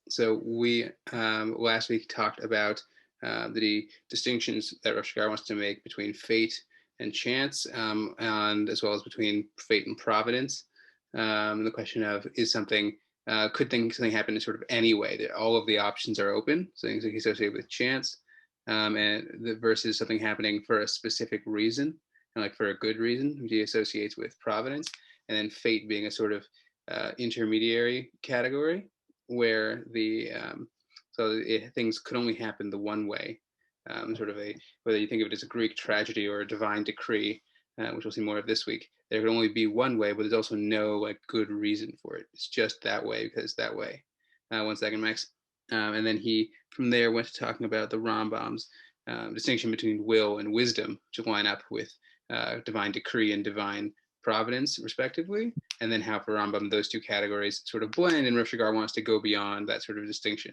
So we last week talked about the distinctions that Rav Shagar wants to make between fate and chance, and as well as between fate and providence. The question of could something happen in sort of any way? That all of the options are open, so things like associated with chance, versus something happening for a specific reason, and like for a good reason, which he associates with providence, and then fate being a sort of intermediary category where things could only happen the one way, sort of whether you think of it as a Greek tragedy or a divine decree, which we'll see more of this week. There can only be one way, but there's also no like good reason for it. It's just that way because it's that way. 1 second, Max. And then he from there went to talking about the Rambam's distinction between will and wisdom to line up with divine decree and divine providence, respectively, and then how for Rambam those two categories sort of blend, and Rav Shagar wants to go beyond that sort of distinction.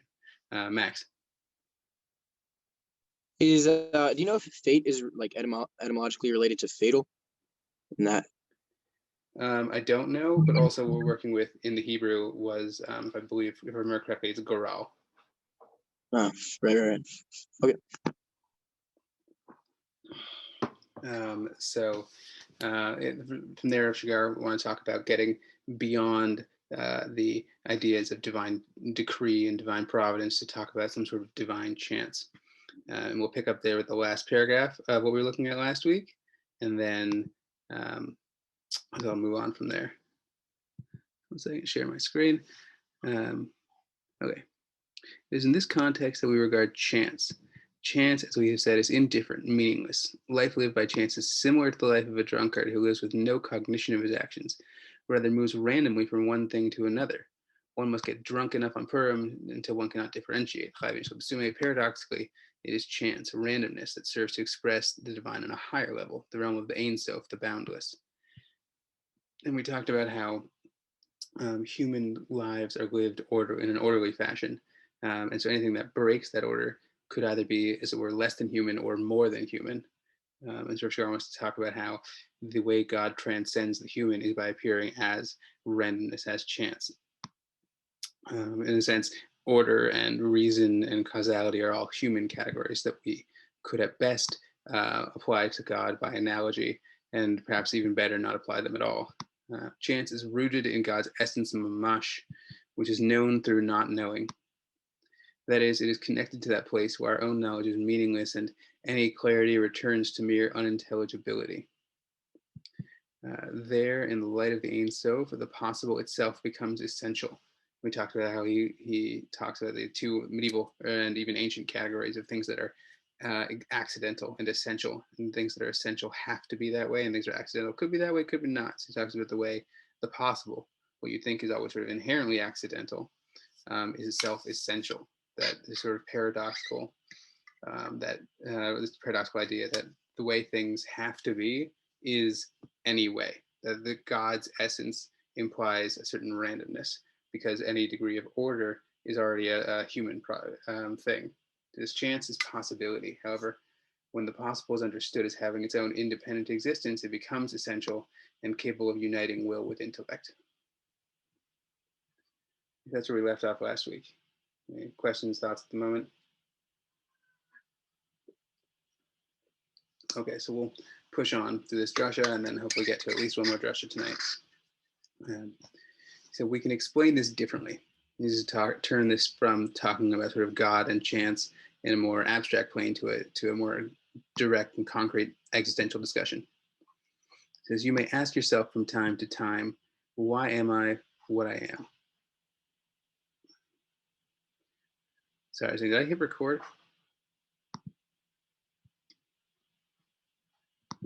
Max. Do you know if fate is like etymologically related to fatal? In that, I don't know, but also we're working with in the Hebrew was, if I remember correctly, it's goral. Oh, right. Okay. From there, Rav Shagar want to talk about getting beyond the ideas of divine decree and divine providence to talk about some sort of divine chance. And we'll pick up there with the last paragraph of what we were looking at last week, and then I'll move on from there. 1 second, share my screen. Okay. It is in this context that we regard chance. Chance, as we have said, is indifferent, meaningless. Life lived by chance is similar to the life of a drunkard who lives with no cognition of his actions, rather moves randomly from one thing to another. One must get drunk enough on Purim until one cannot differentiate. Paradoxically, it is chance, randomness, that serves to express the divine on a higher level, the realm of the Ein Sof, the boundless. And we talked about how human lives are lived in an orderly fashion. And so anything that breaks that order could either be, as it were, less than human or more than human. And so Shagar wants to talk about how the way God transcends the human is by appearing as randomness, as chance. In a sense, order and reason and causality are all human categories that we could at best apply to God by analogy, and perhaps even better, not apply them at all. Chance is rooted in God's essence mamash, which is known through not knowing. That is, it is connected to that place where our own knowledge is meaningless and any clarity returns to mere unintelligibility. There, in the light of the Ein Sof, the possible itself becomes essential. We talked about how he talks about the two medieval and even ancient categories of things that are accidental and essential, and things that are essential have to be that way, and things that are accidental could be that way, could be not. So he talks about the way the possible, what you think is always sort of inherently accidental, is itself essential. That is sort of paradoxical, this paradoxical idea that the way things have to be is any way, that the God's essence implies a certain randomness, because any degree of order is already a human thing. This chance is possibility. However, when the possible is understood as having its own independent existence, it becomes essential and capable of uniting will with intellect. That's where we left off last week. Any questions, thoughts at the moment? Okay, so we'll push on through this drasha and then hopefully get to at least one more drasha tonight. So we can explain this differently. We need to turn this from talking about sort of God and chance in a more abstract plane to a more direct and concrete existential discussion. It says, you may ask yourself from time to time, why am I what I am? Sorry, did I hit record?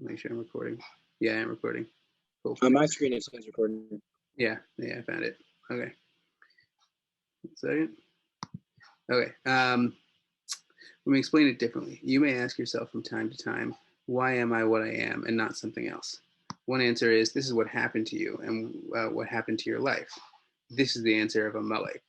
Make sure I'm recording. Yeah, I'm recording. Cool. On my screen, it says recording. Yeah, I found it. Okay. 1 second. Okay. Let me explain it differently. You may ask yourself from time to time, why am I what I am and not something else? One answer is, this is what happened to you and what happened to your life. This is the answer of a Malek.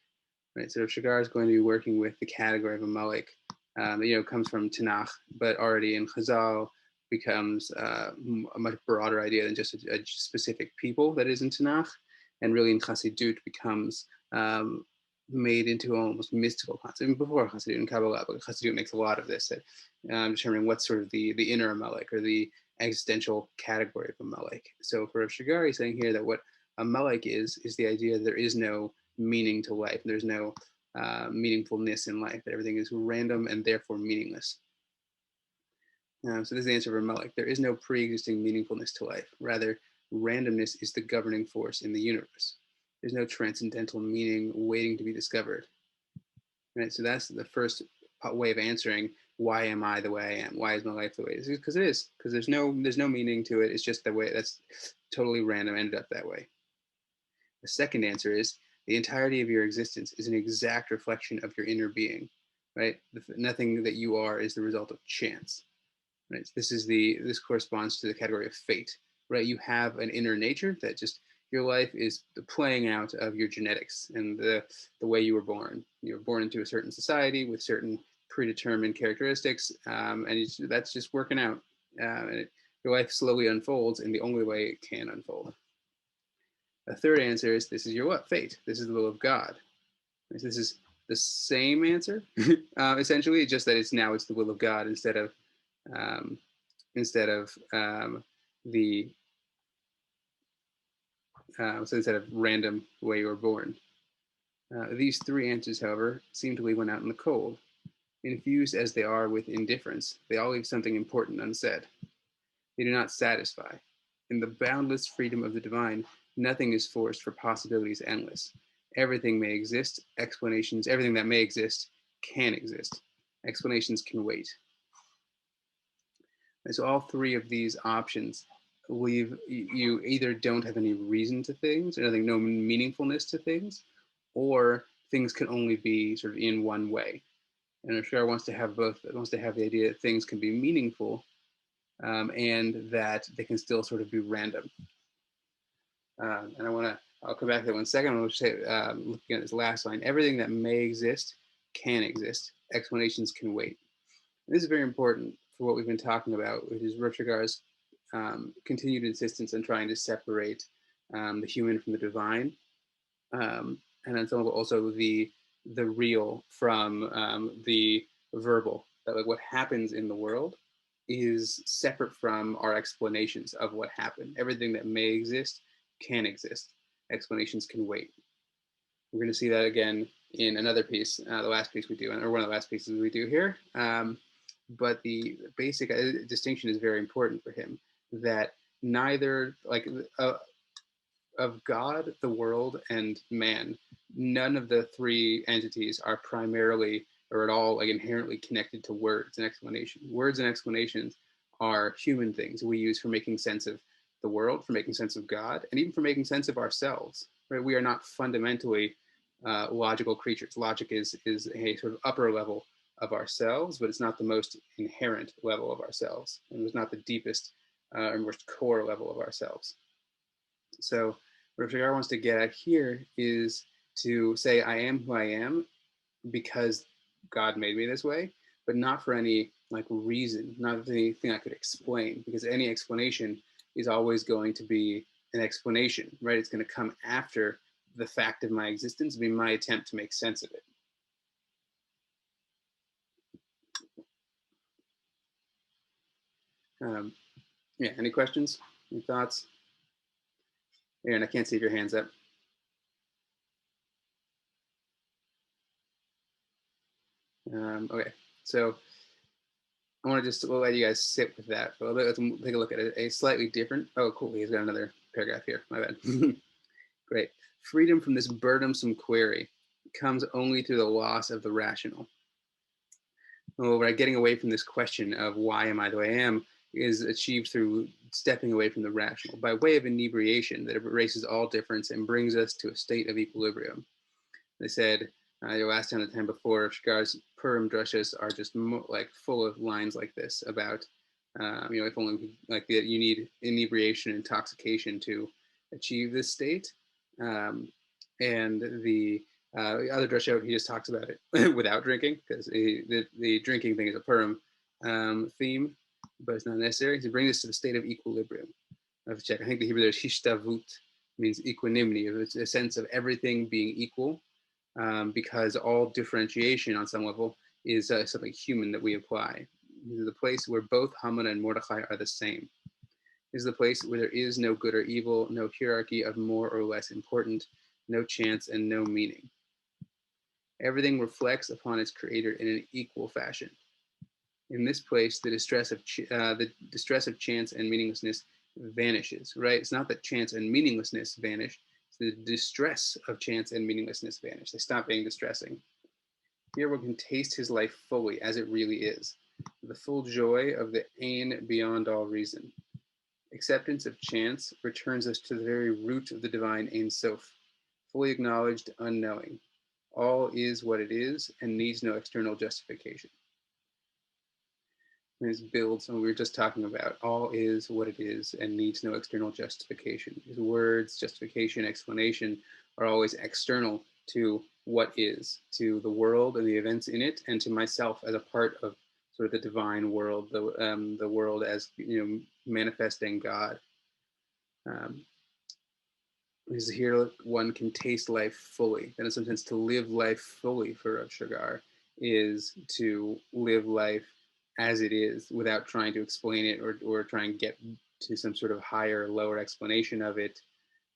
Right? So Shagar is going to be working with the category of a Malek that comes from Tanakh, but already in Chazal becomes a much broader idea than just a specific people that is in Tanakh, and really in Chassidut becomes made into almost mystical concept. Even before Chassidut and Kabbalah, but Chassidut makes a lot of this, that determining what's sort of the inner Melech, or the existential category of a Melech. So for Rav Shagar, he's saying here that what a Melech is the idea that there is no meaning to life. There's no meaningfulness in life, that everything is random and therefore meaningless. So this is the answer for Melech. There is no pre-existing meaningfulness to life. Rather, randomness is the governing force in the universe. There's no transcendental meaning waiting to be discovered. Right. So that's the first way of answering, why am I the way I am? Why is my life the way it is? Because it is. Because there's no meaning to it. It's just the way. That's totally random. Ended up that way. The second answer is, the entirety of your existence is an exact reflection of your inner being. Right. Nothing that you are is the result of chance. Right. This corresponds to the category of fate. Right. You have an inner nature that just, your life is the playing out of your genetics and the way you were born. You were born into a certain society with certain predetermined characteristics, and that's just working out. Your life slowly unfolds in the only way it can unfold. A third answer is, this is your what? Fate. This is the will of God. Right? So this is the same answer, essentially, just that it's the will of God instead of um, the so instead of random way you were born. These three answers, however, seem to leave one out in the cold. Infused as they are with indifference, they all leave something important unsaid. They do not satisfy. In the boundless freedom of the divine, nothing is forced, for possibilities endless. Everything may exist, everything that may exist can exist. Explanations can wait. And so all three of these options leave you either don't have any reason to things, or nothing, no meaningfulness to things, or things can only be sort of in one way. And Ashar wants to have both. Wants to have the idea that things can be meaningful, and that they can still sort of be random. And I'll come back to that one second. I want to say, looking at this last line, everything that may exist can exist. Explanations can wait. And this is very important for what we've been talking about, which is Rav Shagar's continued insistence on trying to separate the human from the divine, and then also the real from the verbal. That, like, what happens in the world is separate from our explanations of what happened. Everything that may exist can exist. Explanations can wait. We're going to see that again in another piece, the last piece we do, or one of the last pieces we do here. But the basic distinction is very important for him, that neither, like, of God, the world, and man, none of the three entities are primarily or at all, like, inherently connected to words and explanation. Words and explanations are human things we use for making sense of the world, for making sense of God, and even for making sense of ourselves. Right? We are not fundamentally logical creatures. Logic is a sort of upper level of ourselves, but it's not the most inherent level of ourselves, and it's not the deepest or most core level of ourselves. So what Shagar wants to get at here is to say, I am who I am because God made me this way, but not for any, like, reason, not anything I could explain, because any explanation is always going to be an explanation, right? It's going to come after the fact of my existence, be my attempt to make sense of it. Yeah, any questions? Any thoughts? Aaron, I can't see if your hand's up. Okay, so I want to just let you guys sit with that. But let's take a look at a slightly different. Oh, cool. He's got another paragraph here. My bad. Great. Freedom from this burdensome query comes only through the loss of the rational. Well, right, getting away from this question of why am I the way I am is achieved through stepping away from the rational by way of inebriation that erases all difference and brings us to a state of equilibrium. They said last time, the time before, Shagar's Purim drushes are just like full of lines like this about, if only you need inebriation, intoxication to achieve this state. And the other drush out, he just talks about it without drinking, because the drinking thing is a Purim theme, but it's not necessary to bring us to the state of equilibrium. I have to check. I think the Hebrew there is hishtavut, means equanimity. It's a sense of everything being equal. because all differentiation on some level is something human that we apply. This is the place where both Haman and Mordechai are the same. This is the place where there is no good or evil, no hierarchy of more or less important, no chance, and no meaning. Everything reflects upon its creator in an equal fashion. In this place, the distress of chance and meaninglessness vanishes. Right? It's not that chance and meaninglessness vanish; it's the distress of chance and meaninglessness vanish. They stop being distressing. Here, one can taste his life fully, as it really is, the full joy of the Ein beyond all reason. Acceptance of chance returns us to the very root of the divine Ein Sof, fully acknowledged, unknowing. All is what it is and needs no external justification. This builds on what we were just talking about. All is what it is and needs no external justification. His words, justification, explanation are always external to what is, to the world and the events in it, and to myself as a part of sort of the divine world, the world as manifesting God. Um, because here one can taste life fully. And in some sense, to live life fully for Rav Shagar is to live life as it is without trying to explain it or try and get to some sort of higher or lower explanation of it.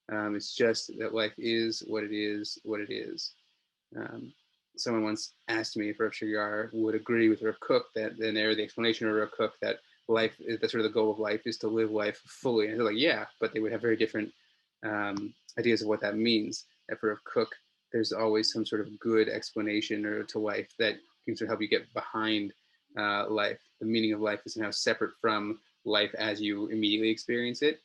It's just that life is what it is, what it is. Um, Someone once asked me if Rav Shagar would agree with Rav Kook that then there the explanation of Rav Kook that life is that sort of the goal of life is to live life fully. And they're like, yeah, but they would have very different ideas of what that means. And for Rav Kook, there's always some sort of good explanation or to life that can sort of help you get behind life. The meaning of life is somehow separate from life as you immediately experience it.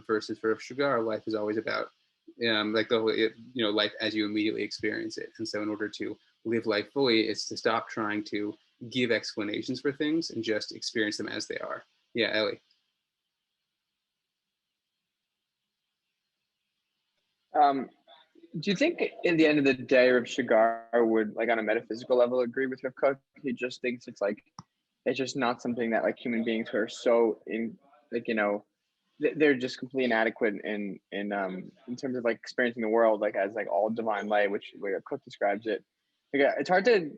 Versus for Rav Shagar, life is always about like the whole, life as you immediately experience it. And so in order to live life fully, it's to stop trying to give explanations for things and just experience them as they are. Yeah, Ellie. Um, do you think in the end of the day, Rav Shagar would, like, on a metaphysical level, agree with Rav Kook? He just thinks it's just not something that, like, human beings who are so like, they're just completely inadequate in terms of, like, experiencing the world, like, as, like, all divine light, which way Rav Kook describes it. Like, it's hard to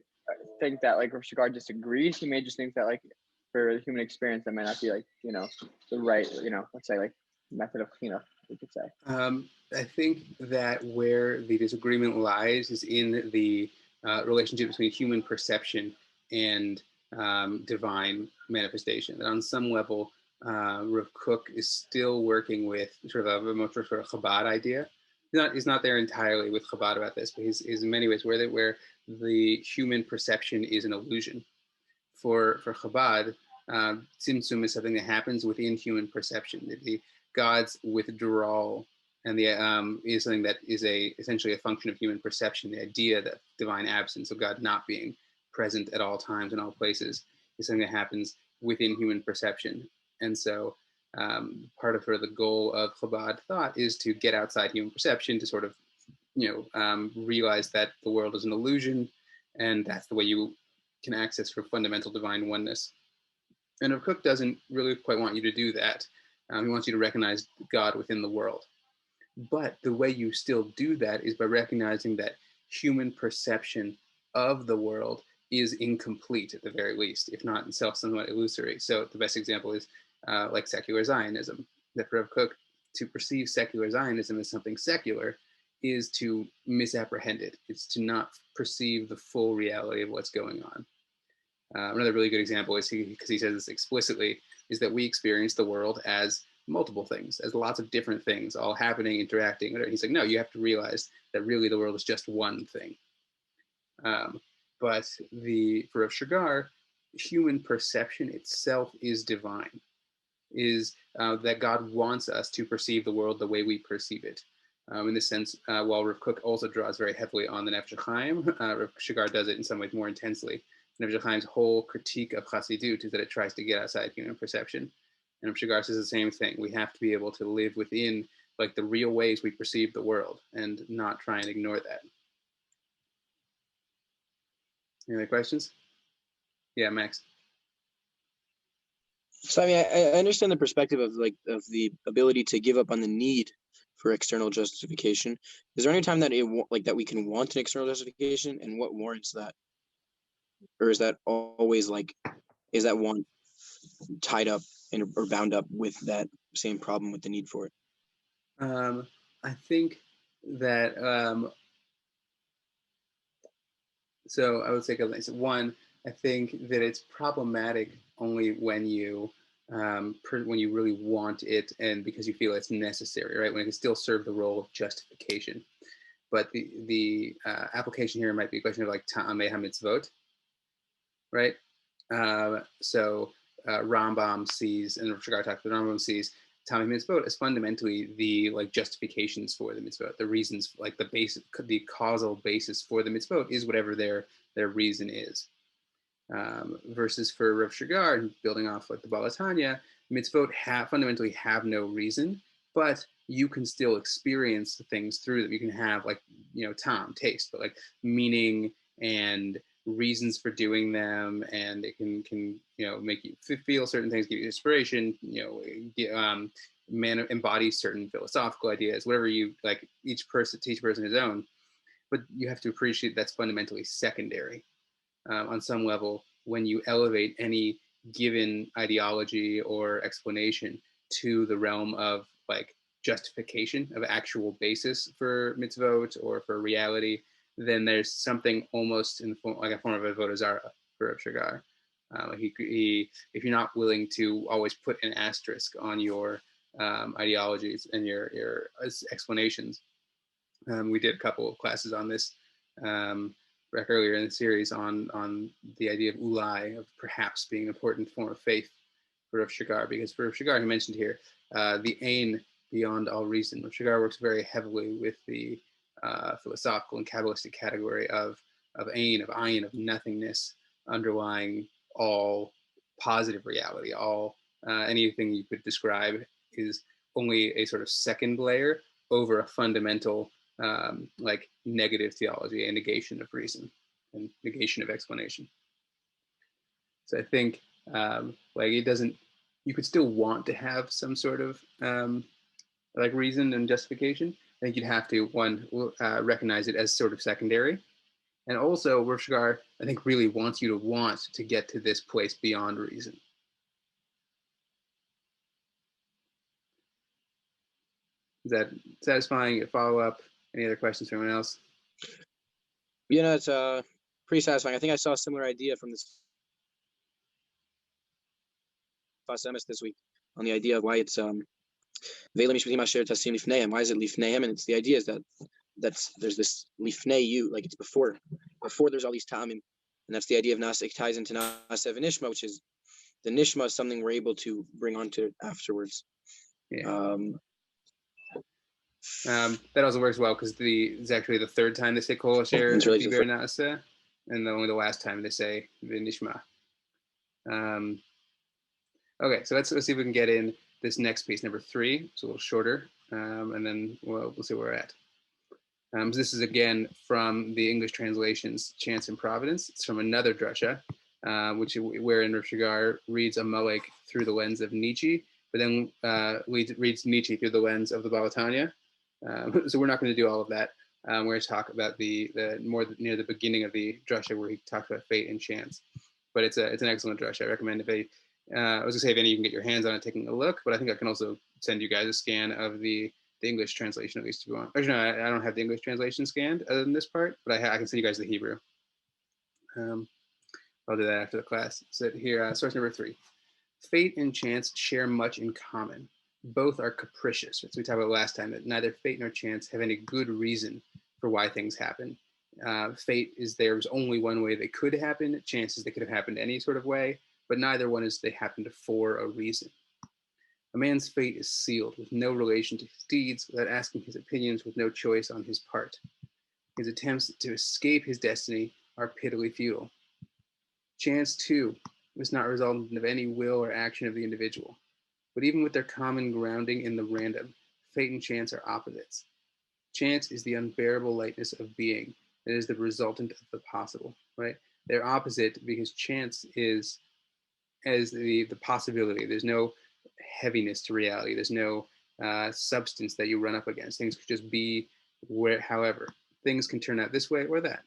think that, like, Rav Shagar disagrees. He may just think that, like, for the human experience, that might not be, like, the right, let's say, like, method of cleanup, we could say. I think that where the disagreement lies is in the relationship between human perception and divine manifestation. That on some level, Rav Kook is still working with sort of a more sort of Chabad idea. He's not there entirely with Chabad about this, but he's in many ways where the human perception is an illusion. For Chabad, Tzimtzum is something that happens within human perception. The God's withdrawal and the is something that is essentially a function of human perception. The idea that divine absence of God not being present at all times in all places is something that happens within human perception. And so part of sort of the goal of Chabad thought is to get outside human perception to sort of realize that the world is an illusion, and that's the way you can access for fundamental divine oneness. And Rav Kook doesn't really quite want you to do that. He wants you to recognize God within the world. But the way you still do that is by recognizing that human perception of the world is incomplete at the very least, if not itself somewhat illusory. So the best example is like secular Zionism. That for Rav Kook, to perceive secular Zionism as something secular is to misapprehend it. It's to not perceive the full reality of what's going on. Another really good example is because he says this explicitly, is that we experience the world as multiple things, as lots of different things all happening, interacting. He's like, no, you have to realize that really the world is just one thing. But for Rav Shagar, human perception itself is divine, is that God wants us to perceive the world the way we perceive it. In this sense, while Rav Kook also draws very heavily on the Nefesh Chaim, Rav Shagar does it in some ways more intensely. Nefesh Chaim's whole critique of Chassidut is that it tries to get outside human perception. And Rav Shagar says the same thing. We have to be able to live within like the real ways we perceive the world and not try and ignore that. Any other questions? Yeah, Max. So I mean, I understand the perspective of the ability to give up on the need for external justification. Is there any time that that we can want an external justification, and what warrants that? Or is that always is that want tied up or bound up with that same problem with the need for it? I think that so I would say a couple things. One, I think that it's problematic only when you when you really want it and because you feel it's necessary, right? When it can still serve the role of justification. But the application here might be a question of like ta'amei hamitzvot, right? So Rambam sees, and Rav Shagar talks, the Rambam sees ta'amei mitzvot as fundamentally the like justifications for the mitzvot, the reasons, like the basic, the causal basis for the mitzvot is whatever their reason is. Versus for Rav Shagar, building off like the Balatanya, mitzvot fundamentally have no reason, but you can still experience things through them. You can have like, taste, but like meaning and reasons for doing them, and it can make you feel certain things, give you inspiration, embody certain philosophical ideas, whatever you like. Each person his own, but you have to appreciate that's fundamentally secondary. On some level when you elevate any given ideology or explanation to the realm of like justification of actual basis for mitzvot or for reality, then there's something almost in the form, like a form of avodah zarah for Rav Shagar. If you're not willing to always put an asterisk on your ideologies and your explanations, we did a couple of classes on this earlier in the series on the idea of ulai, of perhaps being an important form of faith for Rav Shagar, because for Rav Shagar, he mentioned here the ain beyond all reason. Rav Shagar works very heavily with the philosophical and Kabbalistic category of ain, of ayin, of nothingness underlying all positive reality. All anything you could describe is only a sort of second layer over a fundamental like negative theology, a negation of reason and negation of explanation. So I think like it doesn't, you could still want to have some sort of like reason and justification. I think you'd have to, one, recognize it as sort of secondary. And also, Rav Shagar, I think, really wants you to want to get to this place beyond reason. Is that satisfying? Follow up? Any other questions from anyone else? It's pretty satisfying. I think I saw a similar idea from this this week on the idea of why it's why is it lifneim? And it's the idea is that there's this lifnei you, like it's before there's all these ta'amim, and that's the idea of nas. It ties into nasev and nishma, which is the nishma is something we're able to bring onto afterwards. Yeah. That also works well because it's actually the third time they say kol asher diber na'aseh, and only the last time they say v'nishma. Okay, so let's see if we can get in this next piece, number 3. It's a little shorter, and then we'll see where we're at. So this is again from the English translations, Chance in Providence. It's from another drasha, wherein Rav Shagar reads a Amalek through the lens of Nietzsche, but then reads Nietzsche through the lens of the Balatanya. So we're not going to do all of that. We're going to talk about the more near the beginning of the drasha where he talks about fate and chance. But it's an excellent drasha. I recommend I was gonna say if any you can get your hands on it, taking a look. But I think I can also send you guys a scan of the English translation, at least if you want. Actually, no, I don't have the English translation scanned other than this part, but I can send you guys the Hebrew. I'll do that after the class. So here, source number 3. Fate and chance share much in common. Both are capricious. As we talked about last time, that neither fate nor chance have any good reason for why things happen. Fate is there's only one way they could happen. Chance is they could have happened any sort of way, but neither one is they happened for a reason. A man's fate is sealed with no relation to his deeds, without asking his opinions, with no choice on his part. His attempts to escape his destiny are pitifully futile. Chance, too, is not resultant of any will or action of the individual. But even with their common grounding in the random, fate and chance are opposites. Chance is the unbearable lightness of being. It is the resultant of the possible, right? They're opposite because chance is as the possibility. There's no heaviness to reality. There's no substance that you run up against. Things could just be however. Things can turn out this way or that.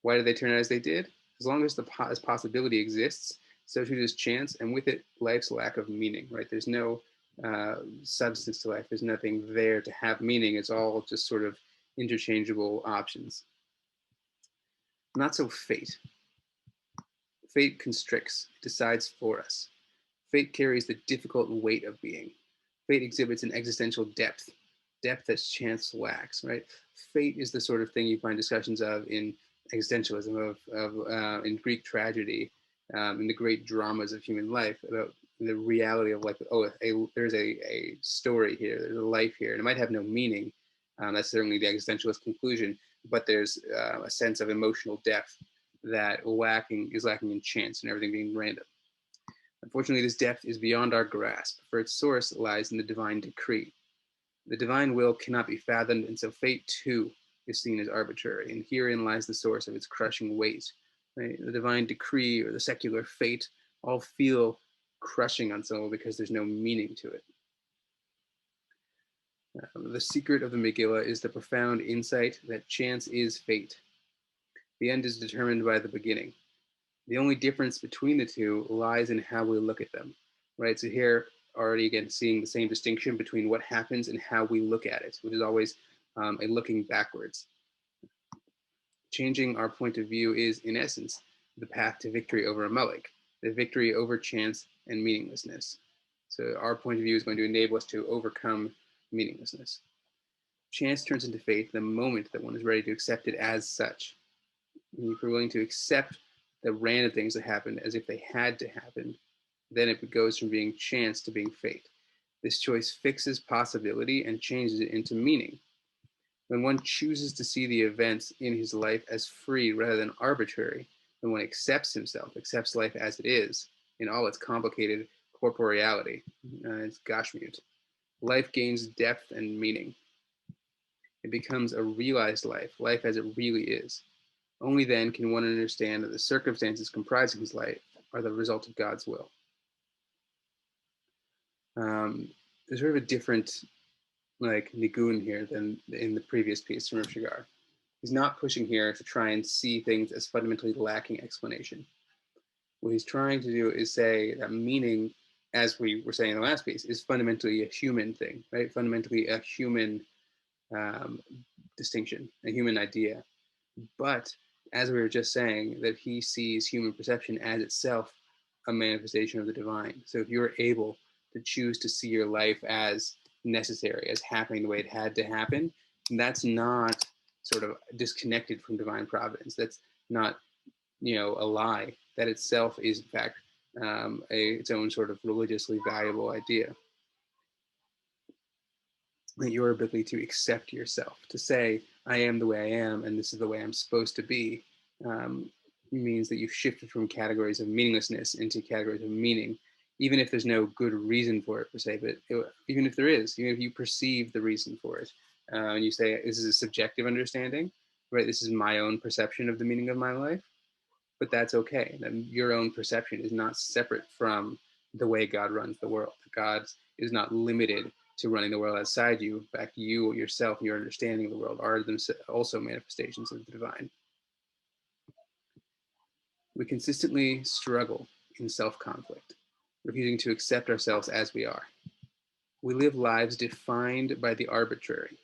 Why did they turn out as they did? As long as as possibility exists, so too does chance, and with it, life's lack of meaning, right? There's no substance to life. There's nothing there to have meaning. It's all just sort of interchangeable options. Not so fate. Fate constricts, decides for us. Fate carries the difficult weight of being. Fate exhibits an existential depth, depth that chance lacks, right? Fate is the sort of thing you find discussions of in existentialism, in Greek tragedy, in the great dramas of human life, about the reality of like, oh, there's a story here, there's a life here, and it might have no meaning. That's certainly the existentialist conclusion, but there's a sense of emotional depth that is lacking in chance and everything being random. Unfortunately, this depth is beyond our grasp, for its source lies in the divine decree. The divine will cannot be fathomed, and so fate too is seen as arbitrary, and herein lies the source of its crushing weight. Right? The divine decree or the secular fate all feel crushing on someone because there's no meaning to it. The secret of the Megillah is the profound insight that chance is fate. The end is determined by the beginning. The only difference between the two lies in how we look at them, right? So here, already again, seeing the same distinction between what happens and how we look at it, which is always a looking backwards. Changing our point of view is, in essence, the path to victory over Amalek, the victory over chance and meaninglessness. So our point of view is going to enable us to overcome meaninglessness. Chance turns into fate the moment that one is ready to accept it as such. And if we're willing to accept the random things that happen as if they had to happen, then it goes from being chance to being fate. This choice fixes possibility and changes it into meaning. When one chooses to see the events in his life as free rather than arbitrary, when one accepts himself, accepts life as it is, in all its complicated corporeality, its gashmiut, life gains depth and meaning. It becomes a realized life, life as it really is. Only then can one understand that the circumstances comprising his life are the result of God's will. There's sort of a different like nigun here than in the previous piece from Rav Shagar. He's not pushing here to try and see things as fundamentally lacking explanation. What he's trying to do is say that meaning, as we were saying in the last piece, is fundamentally a human thing, right? Fundamentally a human distinction, a human idea. But as we were just saying, that he sees human perception as itself a manifestation of the divine. So if you're able to choose to see your life as necessary, as happening the way it had to happen, that's not sort of disconnected from divine providence. That's not, a lie. That itself is, in fact, its own sort of religiously valuable idea. That your ability to accept yourself, to say, I am the way I am, and this is the way I'm supposed to be, means that you've shifted from categories of meaninglessness into categories of meaning, even if there's no good reason for it per se, but even if there is, even if you perceive the reason for it, and you say, this is a subjective understanding, right? This is my own perception of the meaning of my life, but that's okay. That your own perception is not separate from the way God runs the world. God is not limited to running the world outside you. In fact, you yourself, your understanding of the world are also manifestations of the divine. We consistently struggle in self-conflict, refusing to accept ourselves as we are. We live lives defined by the arbitrary.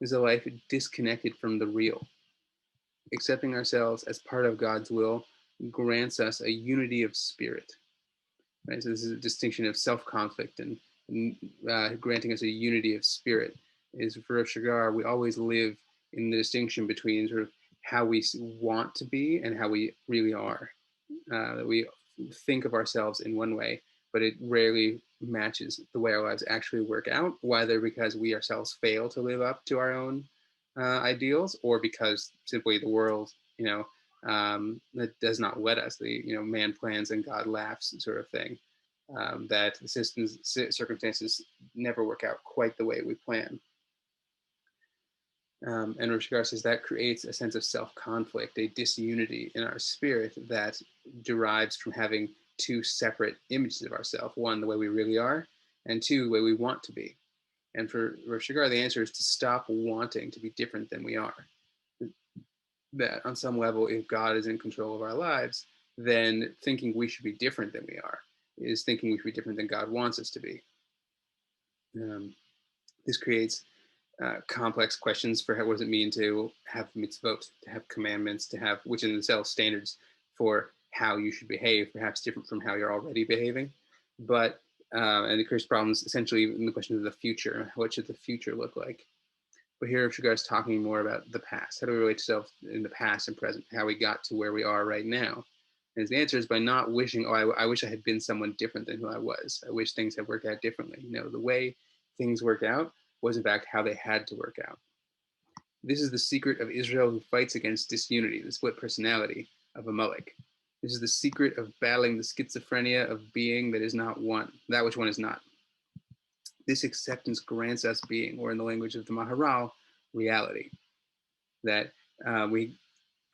This is a life disconnected from the real. Accepting ourselves as part of God's will grants us a unity of spirit. Right? So this is a distinction of self-conflict and granting us a unity of spirit. Is for Rav Shagar, we always live in the distinction between sort of how we want to be and how we really are. That we think of ourselves in one way, but it rarely matches the way our lives actually work out, whether because we ourselves fail to live up to our own ideals, or because simply the world, that does not let us. Man plans and God laughs sort of thing. That the circumstances never work out quite the way we plan. And Rav Shagar says that creates a sense of self-conflict, a disunity in our spirit that derives from having two separate images of ourselves. One, the way we really are, and two, the way we want to be. And for Rav Shagar, the answer is to stop wanting to be different than we are. That on some level, if God is in control of our lives, then thinking we should be different than we are is thinking we should be different than God wants us to be. This creates complex questions for what does it mean to have mitzvot, to have commandments, to have, which in themselves standards for how you should behave, perhaps different from how you're already behaving. But, and it creates problems essentially in the question of the future. What should the future look like? But here, Shagar is talking more about the past. How do we relate to self in the past and present? How we got to where we are right now? And his answer is by not wishing, oh, I wish I had been someone different than who I was. I wish things had worked out differently. No, the way things work out was in fact how they had to work out. This is the secret of Israel who fights against disunity, the split personality of Amalek. This is the secret of battling the schizophrenia of being that is not one, that which one is not. This acceptance grants us being, or in the language of the Maharal, reality. That we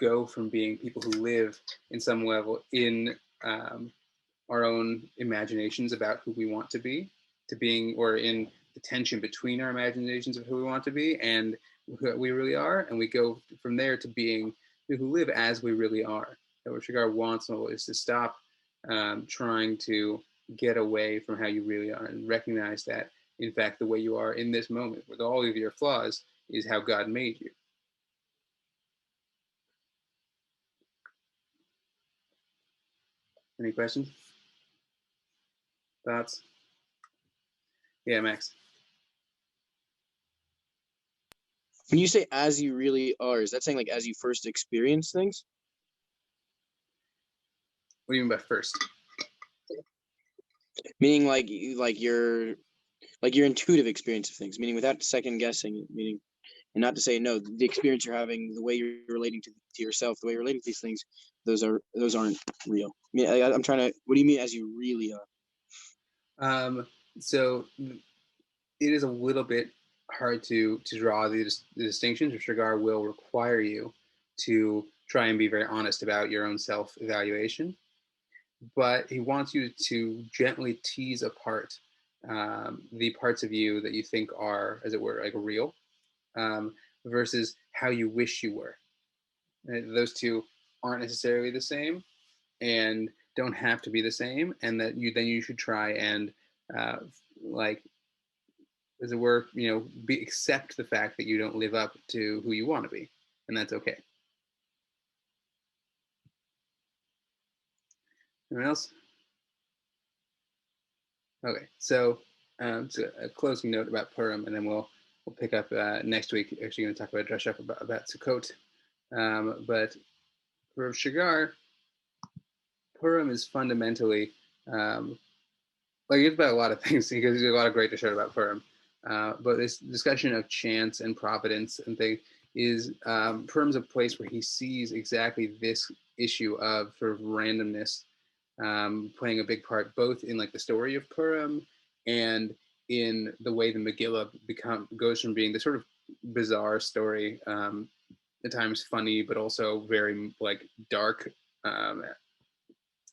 go from being people who live in some level in our own imaginations about who we want to being, or in the tension between our imaginations of who we want to be and who we really are. And we go from there to being people who live as we really are. And what Shagar wants is to stop trying to get away from how you really are and recognize that, in fact, the way you are in this moment with all of your flaws is how God made you. Any questions? Thoughts? Yeah, Max. When you say as you really are, is that saying like as you first experience things? What do you mean by first? Meaning like your intuitive experience of things, meaning without second guessing, meaning, and not to say no, the experience you're having, the way you're relating to yourself, the way you're relating to these things, those aren't real. I mean, I'm trying to. What do you mean as you really are? So it is a little bit hard to draw the distinctions, which Shagar will require you to try and be very honest about your own self-evaluation. But he wants you to gently tease apart the parts of you that you think are, as it were, like real, versus how you wish you were. And those two aren't necessarily the same, and don't have to be the same, and that you should try and like, as it were, accept the fact that you don't live up to who you want to be, and that's okay. Anyone else? Okay, so a closing note about Purim, and then we'll pick up next week. Actually, going to talk about Drush up about Sukkot, but for Shagar, Purim is fundamentally like it's about a lot of things because there's a lot of great to share about Purim. But this discussion of chance and providence and things is Purim's a place where he sees exactly this issue of sort of randomness playing a big part, both in like the story of Purim and in the way the Megillah goes from being the sort of bizarre story, at times funny, but also very like dark,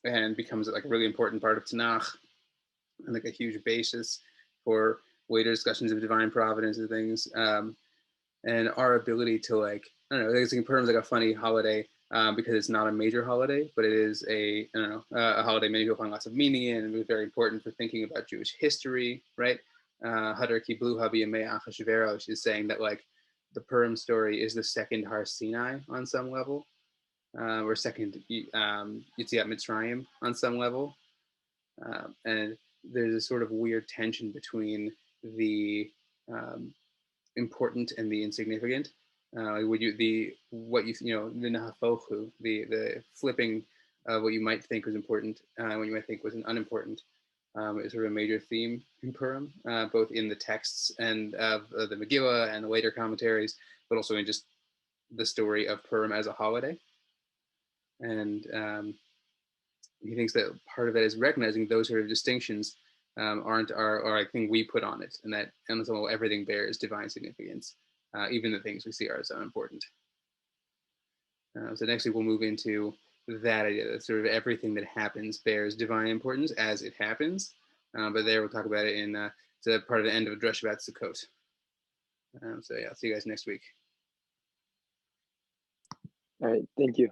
and becomes like a really important part of Tanakh and like a huge basis for later discussions of divine providence and things. And our ability to like, I don't know, I think Purim is like a funny holiday because it's not a major holiday, but it is a holiday many people find lots of meaning in, and it's very important for thinking about Jewish history, right? Hadar Kiblu Habi Yamei Achashverosh is saying that like the Purim story is the second Har Sinai on some level, or second Yetziat Mitzrayim on some level, and there's a sort of weird tension between the important and the insignificant. Would you the nahafochu, the flipping of what you might think was important, what you might think was an unimportant, is sort of a major theme in Purim, both in the texts and of the Megillah and the later commentaries, but also in just the story of Purim as a holiday. And he thinks that part of it is recognizing those sort of distinctions aren't are I think we put on it, and that on some level everything bears divine significance, even the things we see are so important. So next week we'll move into that idea that sort of everything that happens bears divine importance as it happens, but there we'll talk about it in It's a part of the end of Drush Shabbat Sukkot. So yeah, I'll see you guys next week. All right. Thank you.